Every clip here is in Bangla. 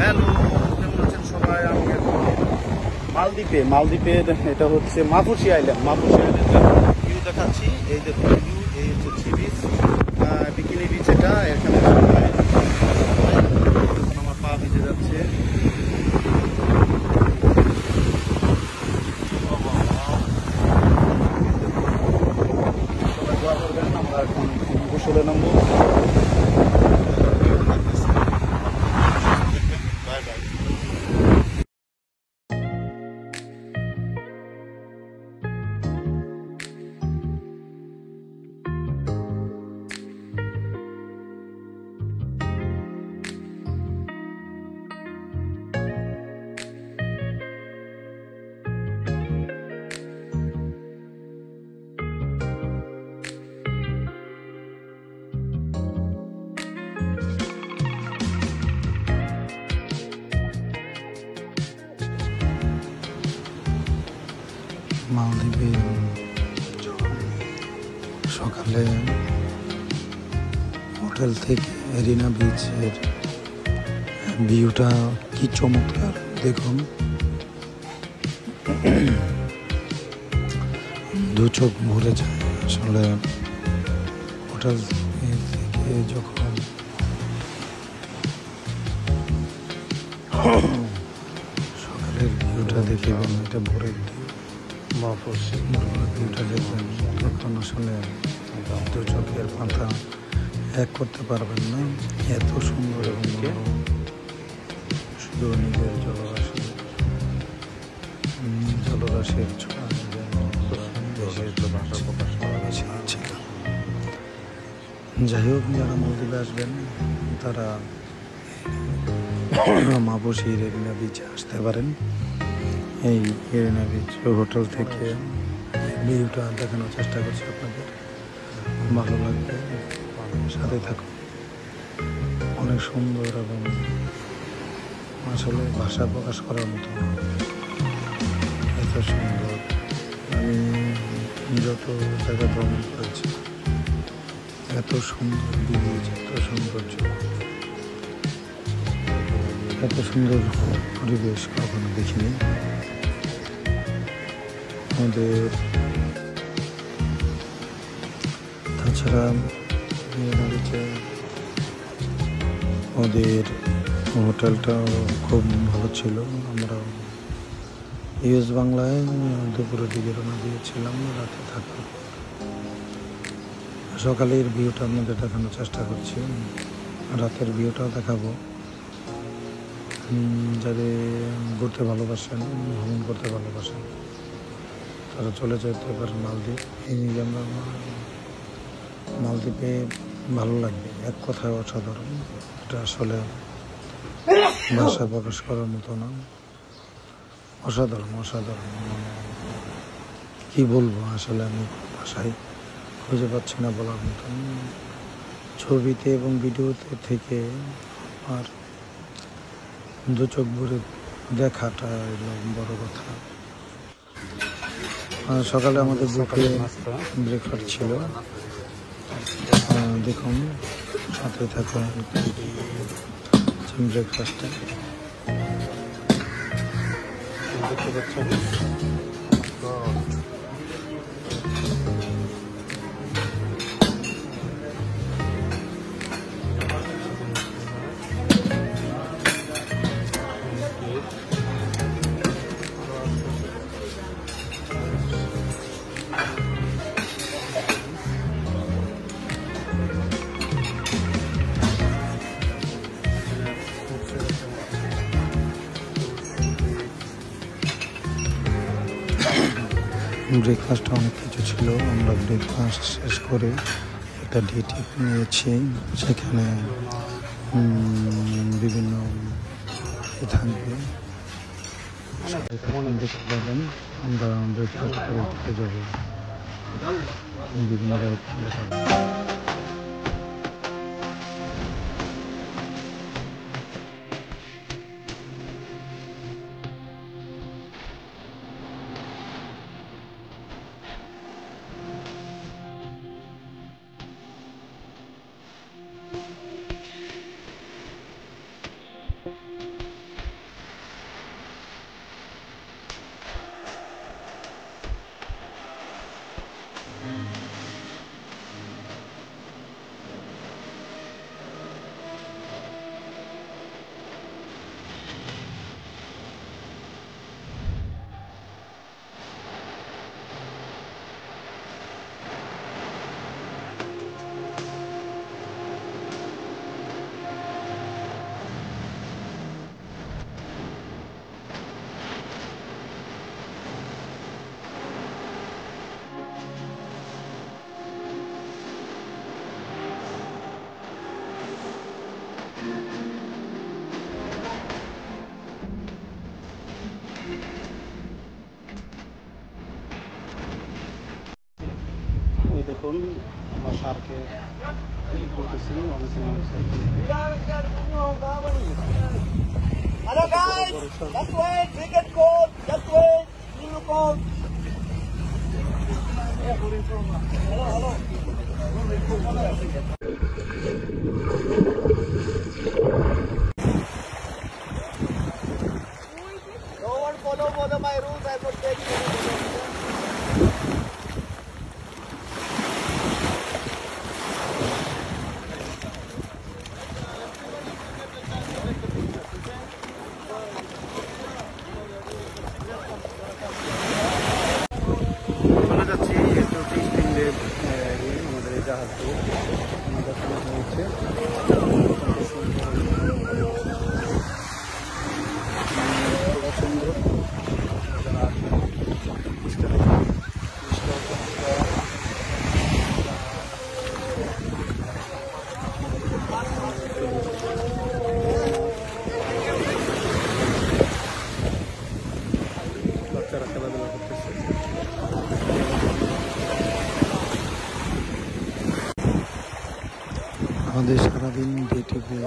হ্যালো, কেমন আছেন সবাই? আমি এখন মালদ্বীপের এটা হচ্ছে মাপুসি আইল্যান্ড। মাপুসি আইল্যান্ডের ভিউ দেখাচ্ছি। এই দেখুন ভিউ, এই হচ্ছে সি বিচ, বিকিনি বিচ। এটা এখানে আমার পা ভিজে যাচ্ছে। সবাই দোয়া করবেন, আমরা এখন গোসলে নামবো। Bye bye. মালদ্বীপে সকালে হোটেল থেকে এরিনা বিচের ভিউটা কি চমৎকার দেখুন। দু চোখ ভরে যায় আসলে। হোটেল থেকে যখন সকালের ভিউটা দেখবেন, এটা ভোরের ভিউটা দেখবেন, তখন আসলে দু চোখের পাতা এক করতে পারবেন না। এত সুন্দর এবং শুধু নিজের জলরাশির ছোঁয়া ছিল। যাই হোক, যারা মালদ্বীপে আসবেন তারা মাপুসির এরিনা বিচে আসতে পারেন। এই এরিনা বিচ হোটেল থেকে ভিউটা দেখানোর চেষ্টা করছি আপনাদের, ভালো লাগবে, সাথে থাকুন। অনেক সুন্দর এবং আসলে ভাষা প্রকাশ করার মতো এত সুন্দর। আমি যত জায়গা ভ্রমণ করেছি, এত সুন্দর বিচ, এত সৌন্দর্য, এত সুন্দর পরিবেশ কখনো দেখিনি। আমাদের তাছাড়া ওদের হোটেলটাও খুব ভালো ছিল। আমরা ইউএস বাংলায় দুপুরের দিকে রওনা দিয়েছিলাম। রাতে থাকার পর সকালের ভিউটা আপনাদের দেখানোর চেষ্টা করছি, রাতের ভিউটাও দেখাবো। যাদের ঘুরতে ভালোবাসেন, ভ্রমণ করতে ভালোবাসেন, তারা চলে যেতে পারেন মালদ্বীপ। এই যে আমরা মালদ্বীপে ভালো লাগবে, এক কথায় অসাধারণ। এটা আসলে ভাষা প্রকাশ করার মতো না, অসাধারণ অসাধারণ। মানে কি বলবো, আসলে আমি ভাষায় খুঁজে পাচ্ছি না বলার মতন। ছবিতে এবং ভিডিওতে থেকে আর দু চোখ ভরে দেখাটা বড় কথা। সকালে আমাদের ব্রেকফাস্ট ছিল, দেখুন, সাথে থাকুন ব্রেকফাস্টে। দেখতে পাচ্ছেন ব্রেকফাস্টে অনেক কিছু ছিল। আমরা ব্রেকফাস্ট শেষ করে একটা ডে ট্রিপ নিয়েছি। সেখানে বিভিন্ন থাকবে, দেখতে পাবেন। আমরা ব্রেকফাস্ট করে যাবো বিভিন্ন জায়গায়। এখন আমার সারকে করতেছি Hello guys, just wait, we get cold, just wait, we will cold. Hello. Don't follow my rules, I will take you. চলে যাচ্ছি একটু স্প্রিংলের আমাদের এই জাহাজটি আমাদের সামনে হচ্ছে সুন্দর বাচ্চারা খেলাধুলা করতেছে। আমাদের সারাদিন day TV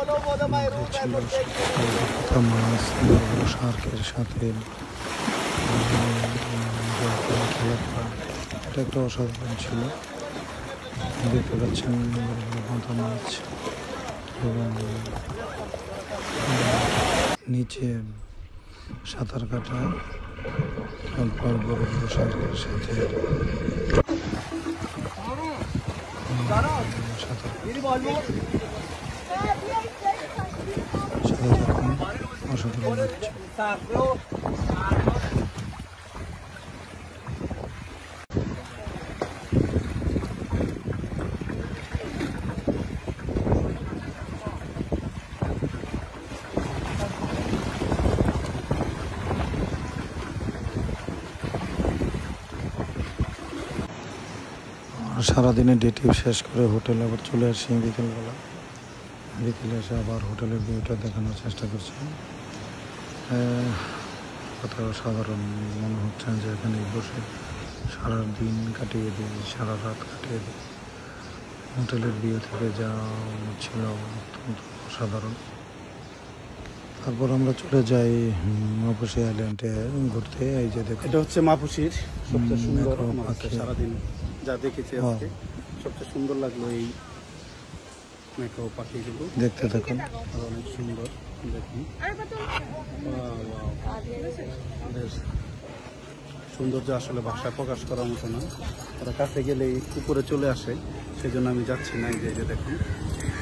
Don't follow my rules, I ছিল will take you. কথা মাছ বড় বড় শার্কের সাথে খেলা করা, এটা একটা অসাধারণ ছিল। দেখতে পাচ্ছেন বড় বড় বাঁধা মাছ এবং নিচে সাঁতার কাটা, তারপর বড় বড় শার্কের সাথে সাঁতার সাথে যখন অসাধারণ হচ্ছে। সারাদিনে ডে টিপ শেষ করে হোটেলে আবার চলে আসি বিকেলবেলা। বিকেলে এসে আবার হোটেলের ভিউটা দেখানোর চেষ্টা করছি। কোথাও সাধারণ মনে হচ্ছে যে এখানে বসে সারা দিন কাটিয়ে দিই, সারা রাত কাটিয়ে দিই। হোটেলের ভিউ থেকে যা ছিল অত্যন্ত অসাধারণ। তারপর আমরা চলে যাই মাপুসি আইল্যান্ডে ঘুরতে। এই যে দেখুন, এটা হচ্ছে মাপুসির সবচেয়ে সুন্দর মেঘো আমার কাছে পাখি। সারাদিন যা দেখেছি আজকে সবচেয়ে সুন্দর লাগলো এই মেঘো পাখিগুলো। দেখতে দেখুন, আর অনেক সুন্দর দেখুন। ওদের সৌন্দর্য আসলে ভাষায় প্রকাশ করার মতো না। তারা কাছে গেলেই উপরে চলে আসে, সেই জন্য আমি যাচ্ছি না। এই যে দেখুন,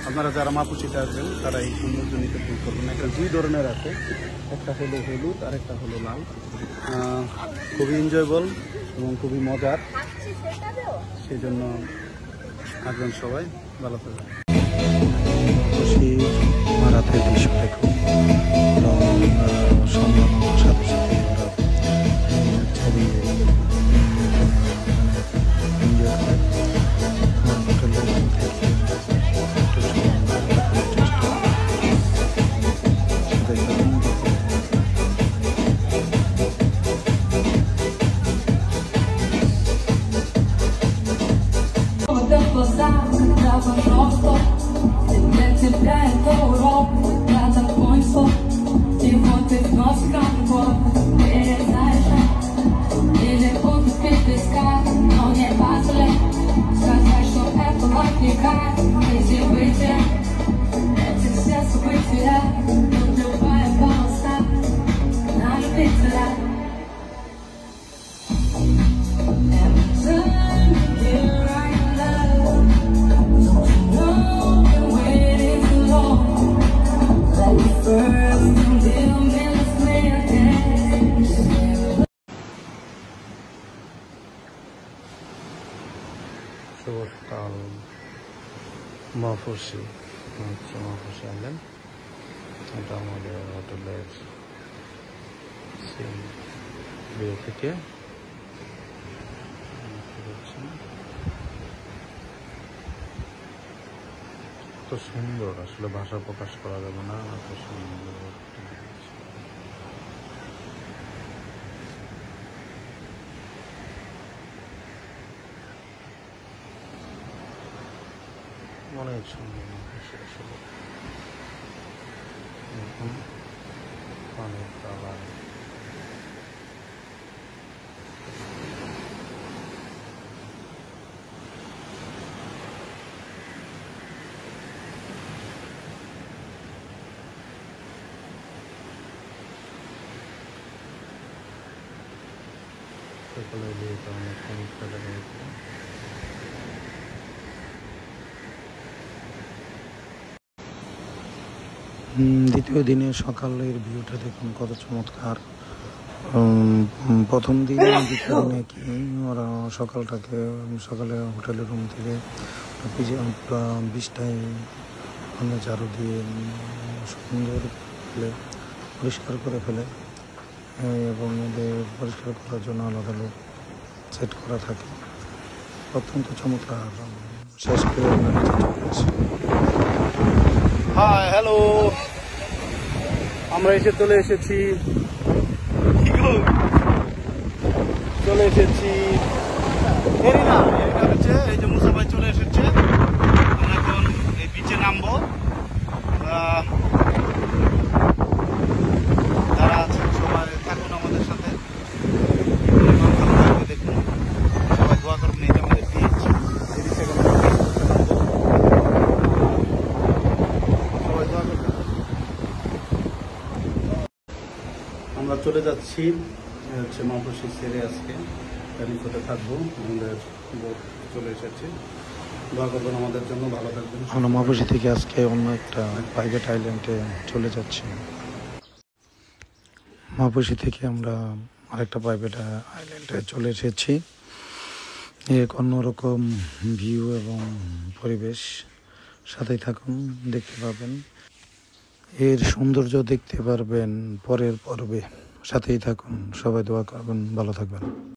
আপনারা যারা মাপুসিতে আসবেন তারা এই সৌন্দর্য নিতে ভুল করবেন না। এখানে দুই ধরনের আছে, একটা হলো হলুদ আর একটা হলো লাল। খুবই এনজয়েবল এবং খুবই মজার, সেই জন্য আসবেন সবাই। ভালো থাকবেন। খুশি মারাতে দৃশ্য দেখুন এবং সম্মানের সাথে সাথে আমরা ছবি এনজয় করে আমার হোটেলের মধ্যে একটু সময় কাটানোর চেষ্টা করি। Dava nosso, se pra Europa, cada ponto, e volta nosso campo, perezaja, ele é pouco que pescar, não é fácil, casar só é por que cai, esse buitre, é sucesso buitre, não teu pai balançar, nada buitre. শুভ সকাল মাপুসি, হচ্ছে মাপুসি আইল্যান্ড। এটা আমাদের হোটেলের সিন ভিউ থেকে এত সুন্দর, আসলে ভাষা প্রকাশ করা যাবে না, এত সুন্দর। অনেক সুন্দর আসলে অনেক আবার সকালে বিয়েটা অনেক চমৎকার লেগেছে। দ্বিতীয় দিনে সকালের ভিউটা দেখুন কত চমৎকার। প্রথম দিন দ্বিতীয় দিনে কি ওরা সকালে হোটেলের রুম থেকে বৃষ্টায় ঝাড়ু দিয়ে সুন্দর ফেলে পরিষ্কার করে ফেলে এবং এদের পরিষ্কার করার জন্য আলাদা লোক সেট করা থাকে। অত্যন্ত চমৎকার। শেষ করে হাই হ্যালো, আমরা চলে এসেছি এরিনা হচ্ছে এই যে মুসাফাই চলে এসেছে। আমরা এখন এই বিচে নামবো। যারা আছেন সবাই থাকুন আমাদের সাথে, দেখুন সবাই দোয়া করুন। এই যে আমাদের বিচ, সবাই দোয়া করুন। আমরা চলে যাচ্ছি হচ্ছে মাপুসি ছেড়ে আজকে নিকটে থাকবো। আমাদের বোট চলে এসেছে, দোয়া করবেন আমাদের জন্য, ভালো থাকবেন। আমরা মাপুসি থেকে আজকে অন্য একটা প্রাইভেট আইল্যান্ডে চলে যাচ্ছি। মাপুসি থেকে আমরা আরেকটা প্রাইভেট আইল্যান্ডে চলে এসেছি। এক অন্যরকম ভিউ এবং পরিবেশ। সাথেই থাকুন, দেখতে পাবেন। এর সৌন্দর্য দেখতে পারবেন পরের পর্বে। সাথেই থাকুন, সবাই দোয়া করবেন, ভালো থাকবেন।